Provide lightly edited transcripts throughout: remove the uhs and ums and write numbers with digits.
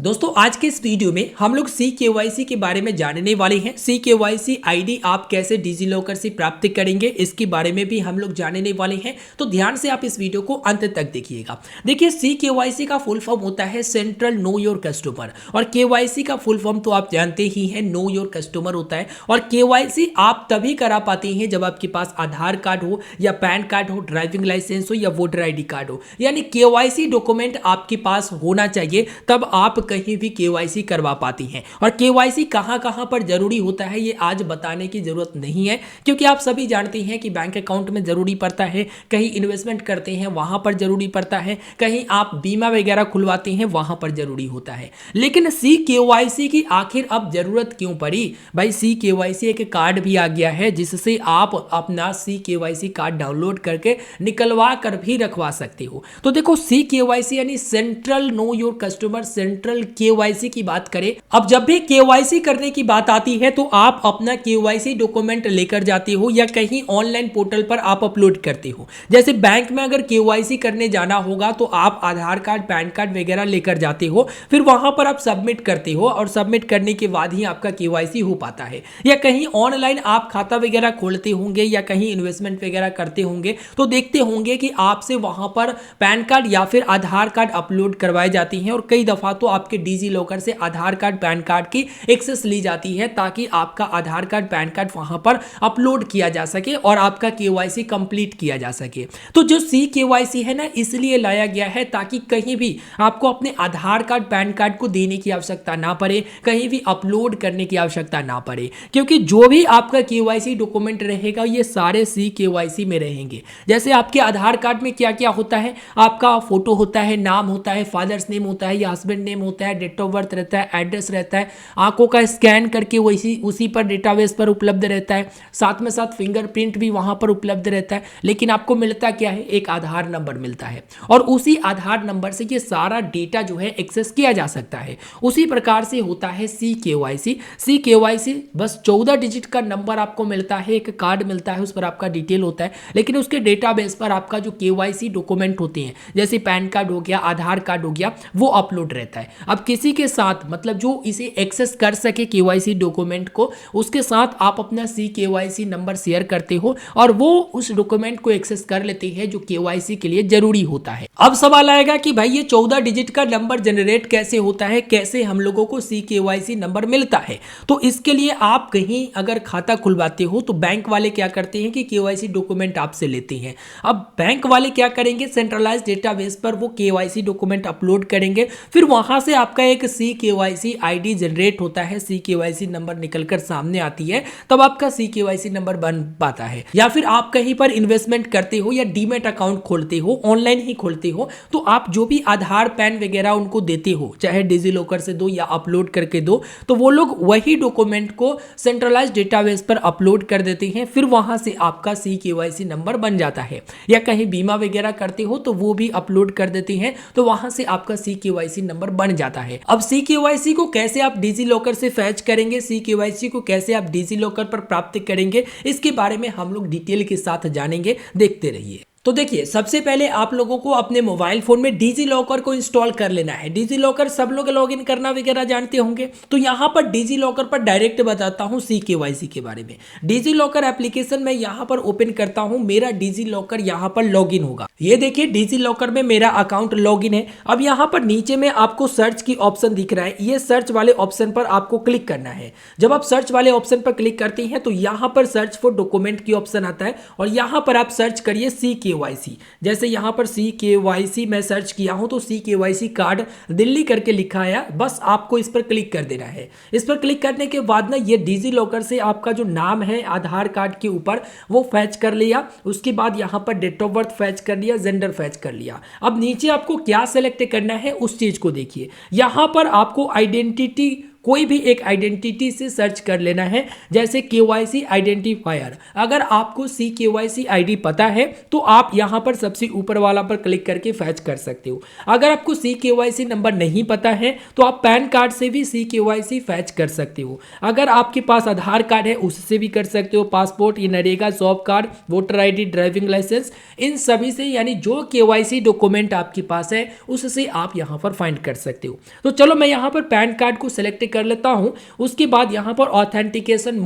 दोस्तों आज के इस वीडियो में हम लोग CKYC के बारे में जानने वाले हैं। CKYC आईडी आप कैसे डिजिलॉकर से प्राप्त करेंगे इसके बारे में भी हम लोग जानने वाले हैं, तो ध्यान से आप इस वीडियो को अंत तक देखिएगा। देखिए CKYC का फुल फॉर्म होता है सेंट्रल नो योर कस्टमर, और KYC का फुल फॉर्म तो आप जानते ही हैं, नो योर कस्टमर होता है। और KYC आप तभी करा पाते हैं जब आपके पास आधार कार्ड हो या पैन कार्ड हो, ड्राइविंग लाइसेंस हो या वोटर ID कार्ड हो, यानी KYC डॉक्यूमेंट आपके पास होना चाहिए, तब आप कहीं भी KYC करवा पाती हैं। और KYC कहां पर जरूरी होता है ये आज बताने की जरूरत नहीं है, क्योंकि आप सभी जानते हैं कि बैंक अकाउंट में जरूरी पड़ता है, कहीं इन्वेस्टमेंट करते हैं वहां पर जरूरी पड़ता है, कहीं आप बीमा वगैरह खुलवाते हैं वहां पर जरूरी होता है। लेकिन CKYC की आखिर अब जरूरत क्यों पड़ी भाई? CKYC एक कार्ड भी आ गया है जिससे आप अपना CKYC कार्ड डाउनलोड करके निकलवा कर भी रखवा सकते हो। तो देखो CKYC यानी central know your customer, central KYC की बात करें, अब जब भी KYC करने की बात आती है तो आप अपना KYC डॉक्यूमेंट लेकर जाते हो या कहीं ऑनलाइन पोर्टल पर आप अपलोड करते हो। जैसे बैंक में अगर KYC करने जाना होगा तो आप आधार कार्ड, पैन कार्ड वगैरह लेकर जाते हो, फिर वहां पर आप सबमिट करते हो और सबमिट करने के बाद ही आपका KYC हो पाता है। या कहीं ऑनलाइन आप खाता वगैरह खोलते होंगे या कहीं इन्वेस्टमेंट वगैरह करते होंगे तो देखते होंगे कि आपसे वहां पर पैन कार्ड या फिर आधार कार्ड अपलोड करवाए जाती हैं, और कई दफा तो आपके डिजिलॉकर से आधार कार्ड, पैन कार्ड की एक्सेस ली जाती है ताकि आपका आधार कार्ड, पैन कार्ड वहां पर अपलोड किया जा सके और आपका KYC कंप्लीट किया जा सके। तो जो CKYC है ना, इसलिए लाया गया है ताकि कहीं भी आपको अपने आधार कार्ड, पैन कार्ड को देने की आवश्यकता ना पड़े, कहीं भी अपलोड करने की आवश्यकता ना पड़े, क्योंकि जो भी आपका KYC डॉक्यूमेंट रहेगा ये सारे CKYC में रहेंगे। जैसे आपके आधार कार्ड में क्या क्या होता है, आपका फोटो होता है, नाम होता है, फादर्स नेम होता है या हस्बैंड नेम होता है, डेट ऑफ बर्थ रहता है, एड्रेस रहता है, आंखों का स्कैन करके उसी पर डेटाबेस पर उपलब्ध रहता है, साथ में साथ फिंगरप्रिंट भी वहां पर उपलब्ध रहता है। लेकिन आपको मिलता क्या है? एक आधार नंबर मिलता है, और उसी आधार नंबर से ये सारा डेटा जो है एक्सेस किया जा सकता है। उसी प्रकार से होता है CKYC बस 14 डिजिट का नंबर आपको मिलता है, एक कार्ड मिलता है, उस पर आपका डिटेल होता है, लेकिन उसके डेटाबेस पर आपका जो KYC डॉक्यूमेंट होते हैं जैसे पैन कार्ड हो गया, आधार कार्ड हो गया, वो अपलोड रहता है। अब किसी के साथ मतलब जो इसे एक्सेस कर सके KYC डॉक्यूमेंट को, उसके साथ आप अपना CKYC नंबर शेयर करते हो और वो उस डॉक्यूमेंट को एक्सेस कर लेते हैं जो KYC के लिए जरूरी होता है। अब सवाल आएगा कि भाई ये 14 डिजिट का नंबर जनरेट कैसे होता है, कैसे हम लोगों को CKYC नंबर मिलता है? तो इसके लिए आप कहीं अगर खाता खुलवाते हो तो बैंक वाले क्या करते हैं कि KYC डॉक्यूमेंट आपसे लेते हैं। अब बैंक वाले क्या करेंगे, सेंट्रलाइज्ड डेटाबेस पर वो KYC डॉक्यूमेंट अपलोड करेंगे, फिर वहां से आपका एक CKYC आईडी जनरेट होता है, CKYC नंबर निकलकर सामने आती है, तब आपका CKYC नंबर बन पाता है। या फिर आप कहीं पर इन्वेस्टमेंट करते हो या डीमैट अकाउंट खोलते हो, ऑनलाइन ही खोलते हो, तो आप जो भी आधार, पैन वगैरह उनको देते हो, चाहे डिजिलॉकर से दो या अपलोड करके दो, तो वो लोग वही डॉक्यूमेंट को सेंट्रलाइज्ड डेटाबेस पर अपलोड कर देते हैं, फिर वहां से आपका CKYC नंबर बन जाता है। या कहीं बीमा वगैरह करते हो तो वो भी अपलोड कर देते हैं, तो वहां से आपका CKYC नंबर बन जाता है। अब CKYC को कैसे आप डिजिलॉकर से फैच करेंगे, CKYC को कैसे आप डिजिलॉकर पर प्राप्त करेंगे, इसके बारे में हम लोग डिटेल के साथ जानेंगे, देखते रहिए। तो देखिए, सबसे पहले आप लोगों को अपने मोबाइल फोन में डिजिलॉकर को इंस्टॉल कर लेना है। डिजिलॉकर सब लोग लॉगिन करना वगैरह जानते होंगे, तो यहाँ पर डिजिलॉकर पर डायरेक्ट बताता हूँ CKYC के बारे में। डिजिलॉकर एप्लीकेशन मैं यहाँ पर ओपन करता हूँ, मेरा डिजिलॉकर यहाँ पर लॉगिन होगा। ये देखिए डिजिलॉकर में मेरा अकाउंट लॉगिन है। अब यहाँ पर नीचे में आपको सर्च की ऑप्शन दिख रहा है, ये सर्च वाले ऑप्शन पर आपको क्लिक करना है। जब आप सर्च वाले ऑप्शन पर क्लिक करते हैं तो यहाँ पर सर्च फॉर डॉक्यूमेंट की ऑप्शन आता है, और यहाँ पर आप सर्च करिए CKYC। जैसे यहाँ पर CKYC मैं सर्च किया हूं तो CKYC कार्ड दिल्ली करके लिखा है, बस आपको इस पर क्लिक कर देना है। इस पर क्लिक करने के बाद ना ये डिजिलॉकर से आपका जो नाम है आधार कार्ड के ऊपर वो फैच कर लिया, उसके बाद यहाँ पर डेट ऑफ बर्थ फैच कर लिया, जेंडर फैच कर लिया। अब नीचे आपको क्या सेलेक्ट करना है उस चीज को देखिए, यहाँ पर आपको आइडेंटिटी कोई भी एक आइडेंटिटी से सर्च कर लेना है, जैसे KYC आइडेंटिफायर। अगर आपको CKYC ID पता है तो आप यहां पर सबसे ऊपर वाला पर क्लिक करके फैच कर सकते हो। अगर आपको CKYC नंबर नहीं पता है तो आप पैन कार्ड से भी CKYC फैच कर सकते हो। अगर आपके पास आधार कार्ड है उससे भी कर सकते हो, पासपोर्ट, ये NREGA job card, voter ID, driving licence, इन सभी से, यानी जो KYC डॉक्यूमेंट आपके पास है उससे आप यहां पर फाइंड कर सकते हो। तो चलो मैं यहां पर पैन कार्ड को सिलेक्ट कर लेता हूं। उसके बाद यहां पर ऑथेंटिकेशन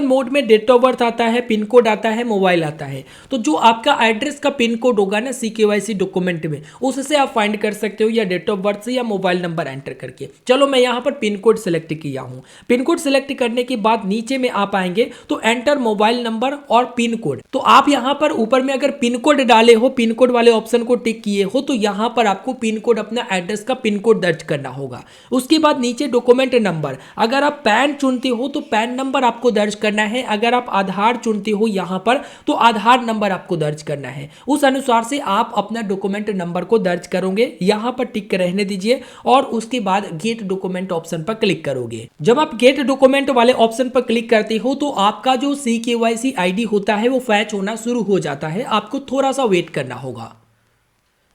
मोड में डेट ऑफ बर्थ आता है, पिन कोड आता है, मोबाइल आता है। तो जो आपका एड्रेस का पिन कोड होगा ना CKYC डॉक्यूमेंट में, उससे आप फाइंड कर सकते हो, या डेट ऑफ बर्थ से या मोबाइल नंबर एंटर करके। चलो मैं यहां पर पिन कोड सिलेक्ट किया हूं। पिन कोड सिलेक्ट करने के बाद नीचे में आप आएंगे तो एंटर मोबाइल नंबर और पिन कोड। तो आप यहां पर ऊपर में अगर पिन कोड डाले हो, पिन कोड वाले ऑप्शन को टिक किए हो, तो यहां पर आपको पिन कोड, अपना एड्रेस का पिन कोड दर्ज करना होगा। उसके बाद नीचे डॉक्यूमेंट नंबर, अगर आप पैन चुनते हो तो पैन नंबर आपको दर्ज करना है। अगर आप आधार चुनते हो यहां पर तो आधार नंबर आपको दर्ज करना है। उस अनुसार से आप अपना डॉक्यूमेंट नंबर को दर्ज करोगे। यहां पर टिक रहने दीजिए और उसके बाद गेट डॉक्यूमेंट ऑप्शन पर क्लिक करोगे। जब आप गेट डॉक्यूमेंट वाले ऑप्शन पर क्लिक करते हो तो आपका जो CKYC ID होता है वो फैच होना शुरू हो जाता है। आपको थोड़ा सा वेट करना होगा।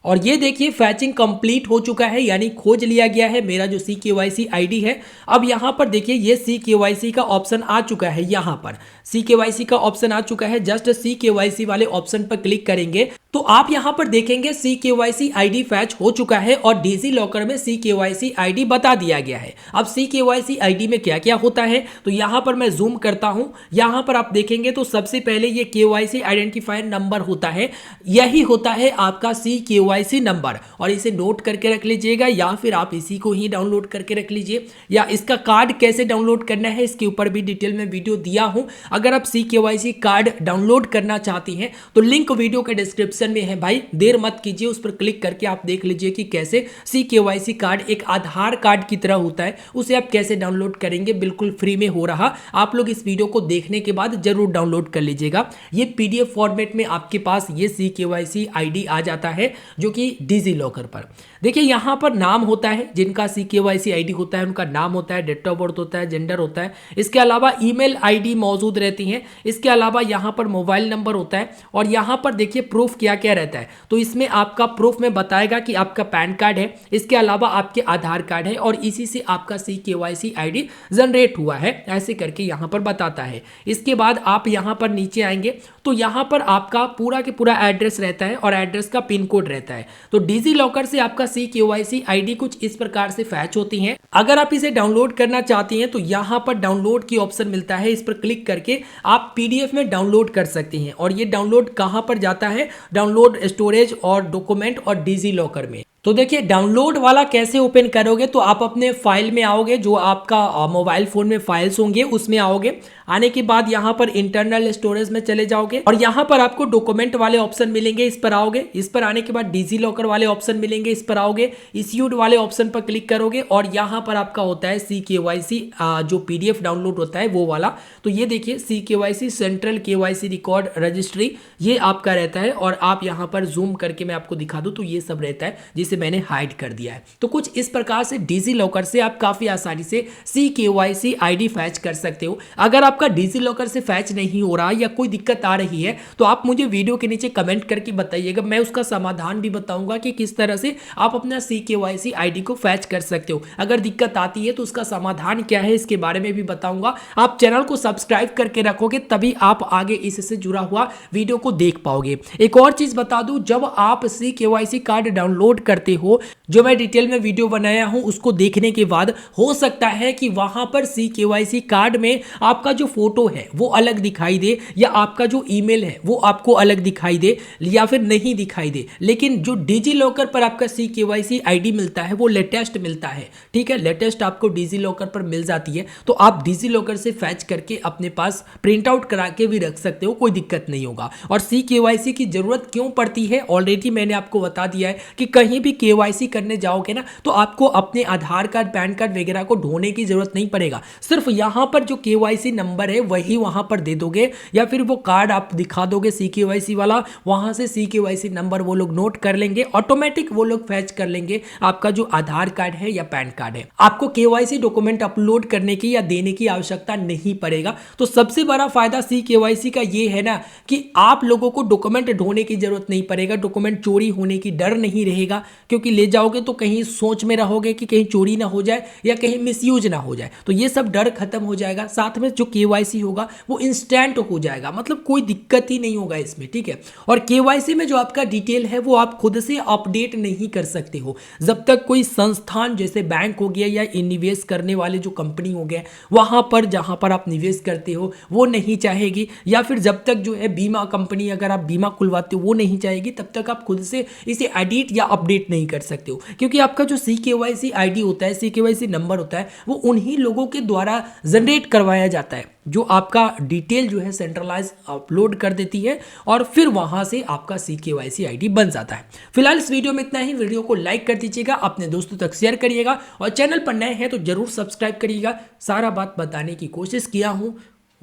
और ये देखिए फैचिंग कंप्लीट हो चुका है, यानी खोज लिया गया है मेरा जो CKYC ID है। अब यहाँ पर देखिए ये CKYC का ऑप्शन आ चुका है, यहाँ पर CKYC का ऑप्शन आ चुका है। जस्ट CKYC वाले ऑप्शन पर क्लिक करेंगे तो आप यहाँ पर देखेंगे CKYC ID फैच हो चुका है और डिजी लॉकर में CKYC ID बता दिया गया है। अब CKYC ID में क्या क्या होता है तो यहाँ पर मैं जूम करता हूँ। यहाँ पर आप देखेंगे तो सबसे पहले ये KYC आइडेंटिफायर नंबर होता है, यही होता है आपका CKYC नंबर, और इसे नोट करके रख लीजिएगा, या फिर आप इसी को ही डाउनलोड करके रख लीजिए। या इसका कार्ड कैसे डाउनलोड करना है इसके ऊपर भी डिटेल में वीडियो दिया हूँ। अगर आप CKYC कार्ड डाउनलोड करना चाहती हैं तो लिंक वीडियो के डिस्क्रिप्शन में है भाई, देर मत कीजिए, उस पर क्लिक करके आप देख लीजिए कि कैसे CKYC कार्ड एक आधार कार्ड की तरह होता है, उसे आप कैसे डाउनलोड करेंगे। बिल्कुल फ्री में हो रहा, आप लोग इस वीडियो को देखने के बाद जरूर डाउनलोड कर लीजिएगा। ये PDF फॉर्मेट में आपके पास ये CKYC ID आ जाता है, जो कि डिजी लॉकर पर। देखिए यहाँ पर नाम होता है, जिनका CKYC ID होता है उनका नाम होता है, डेट ऑफ बर्थ होता है, जेंडर होता है। इसके अलावा ईमेल ID मौजूद रहती हैं। इसके अलावा यहाँ पर मोबाइल नंबर होता है। और यहाँ पर देखिए प्रूफ क्या क्या रहता है, तो इसमें आपका प्रूफ में बताएगा कि आपका पैन कार्ड है, इसके अलावा आपके आधार कार्ड है, और इसी से आपका CKYC ID जनरेट हुआ है, ऐसे करके यहाँ पर बताता है। इसके बाद आप यहाँ पर नीचे आएंगे तो यहाँ पर आपका पूरा के पूरा एड्रेस रहता है और एड्रेस का पिन कोड रहता है। तो डिजी लॉकर से आपका CKYC ID कुछ इस प्रकार से फैच होती है। अगर आप इसे डाउनलोड करना चाहती हैं तो यहाँ पर डाउनलोड की ऑप्शन मिलता है, इस पर क्लिक करके आप PDF में डाउनलोड कर सकती हैं। और ये डाउनलोड कहाँ पर जाता है, डाउनलोड स्टोरेज और डॉक्यूमेंट और डिजी लॉकर में। तो देखिए डाउनलोड वाला कैसे ओपन करोगे, तो आप अपने फाइल में आओगे, जो आपका मोबाइल फोन में फाइल्स होंगे उसमें आओगे। आने के बाद यहाँ पर इंटरनल स्टोरेज में चले जाओगे और यहाँ पर आपको डॉक्यूमेंट वाले ऑप्शन मिलेंगे, इस पर आओगे। इस पर आने के बाद डिजी लॉकर वाले ऑप्शन मिलेंगे, इस पर आओगे। इश्यूड वाले ऑप्शन पर क्लिक करोगे और यहाँ पर आपका होता है CKYC जो PDF डाउनलोड होता है वो वाला। तो ये देखिए CKYC central KYC record registry, ये आपका रहता है। और आप यहाँ पर जूम करके मैं आपको दिखा दूँ तो ये सब रहता है, जिसे मैंने हाइड कर दिया है। तो कुछ इस प्रकार से डिजी लॉकर से आप काफी आसानी से CKYC ID फैच कर सकते हो। अगर आपका डिजी लॉकर से फैच नहीं हो रहा या कोई दिक्कत आ रही है तो आप मुझे वीडियो के नीचे कमेंट करके बताइएगा, मैं उसका समाधान भी बताऊंगा कि किस तरह से आप अपना CKYC ID को फैच कर सकते हो। अगर दिक्कत आती है तो उसका समाधान क्या है इसके बारे में भी बताऊंगा। आप चैनल को सब्सक्राइब करके रखोगे तभी आप आगे इससे जुड़ा हुआ वीडियो को देख पाओगे। एक और चीज बता दूं, जब आप CKYC कार्ड डाउनलोड करते हो, जो मैं डिटेल में वीडियो बनाया हूं उसको देखने के बाद हो सकता है कि वहां पर CKYC कार्ड में आपका जो फोटो है वो अलग दिखाई दे, या आपका जो ईमेल है वो आपको अलग दिखाई दे, या फिर नहीं दिखाई दे। लेकिन जो डिजी लॉकर पर आपका CKYC ID मिलता है वो लेटेस्ट मिलता है, ठीक है, लेटेस्ट आपको डिजी लॉकर पर मिल जाती है। तो आप डिजी लॉकर से फैच करके अपने पास प्रिंट आउट करा के भी रख सकते हो, कोई दिक्कत नहीं होगा। और CKYC की जरूरत क्यों पड़ती है, ऑलरेडी मैंने आपको बता दिया है कि कहीं भी भी केवाईसी करने जाओगे ना तो आपको अपने आधार कार्ड, पैन कार्ड वगैरह को ढोने की जरूरत नहीं पड़ेगा। सिर्फ यहाँ पर जो केवाईसी नंबर है वही वहां पर दे दोगे, या फिर वो कार्ड आप दिखा दोगे CKYC वाला, वहां से CKYC नंबर वो लोग नोट कर लेंगे, ऑटोमेटिक वो लोग फैच कर लेंगे आपका जो आधार कार्ड है या पैन कार्ड है। आपको केवाईसी डॉक्यूमेंट अपलोड करने की या देने की आवश्यकता नहीं पड़ेगा। तो सबसे बड़ा फायदा CKYC का ये है ना कि आप लोगों को डॉक्यूमेंट ढोने की जरूरत नहीं पड़ेगा, डॉक्यूमेंट चोरी होने की डर नहीं रहेगा, क्योंकि ले जाओगे तो कहीं सोच में रहोगे कि कहीं चोरी ना हो जाए या कहीं मिसयूज ना हो जाए। तो ये सब डर खत्म हो जाएगा। साथ में जो KYC होगा वो इंस्टेंट हो जाएगा, मतलब कोई दिक्कत ही नहीं होगा इसमें, ठीक है। और KYC में जो आपका डिटेल है वो आप खुद से अपडेट नहीं कर सकते हो जब तक कोई संस्थान जैसे बैंक हो गया या निवेश करने वाले जो कंपनी हो गया वहां पर, जहां पर आप निवेश करते हो वो नहीं चाहेगी, या फिर जब तक जो है बीमा कंपनी अगर आप बीमा खुलवाते हो वो नहीं चाहेगी, तब तक आप खुद से इसे एडिट या अपडेट नहीं कर सकते हो। क्योंकि आपका जो CKYC ID होता है, CKYC नंबर होता है, वो उन्हीं लोगों के द्वारा जनरेट करवाया जाता है जो आपका डिटेल जो है सेंट्रलाइज अपलोड कर देती है, और फिर वहां से आपका CKYC ID बन जाता है। फिलहाल इस वीडियो में इतना ही। वीडियो को लाइक कर दीजिएगा, अपने दोस्तों तक शेयर करिएगा, और चैनल पर नए हैं तो जरूर सब्सक्राइब करिएगा। सारा बात बताने की कोशिश किया हूं,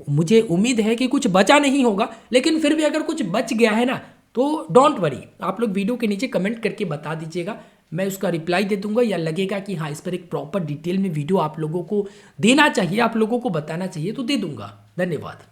मुझे उम्मीद है कि कुछ बचा नहीं होगा, लेकिन फिर भी अगर कुछ बच गया है ना तो डोंट वरी, आप लोग वीडियो के नीचे कमेंट करके बता दीजिएगा, मैं उसका रिप्लाई दे दूंगा। या लगेगा कि हाँ इस पर एक प्रॉपर डिटेल में वीडियो आप लोगों को देना चाहिए, आप लोगों को बताना चाहिए, तो दे दूंगा। धन्यवाद।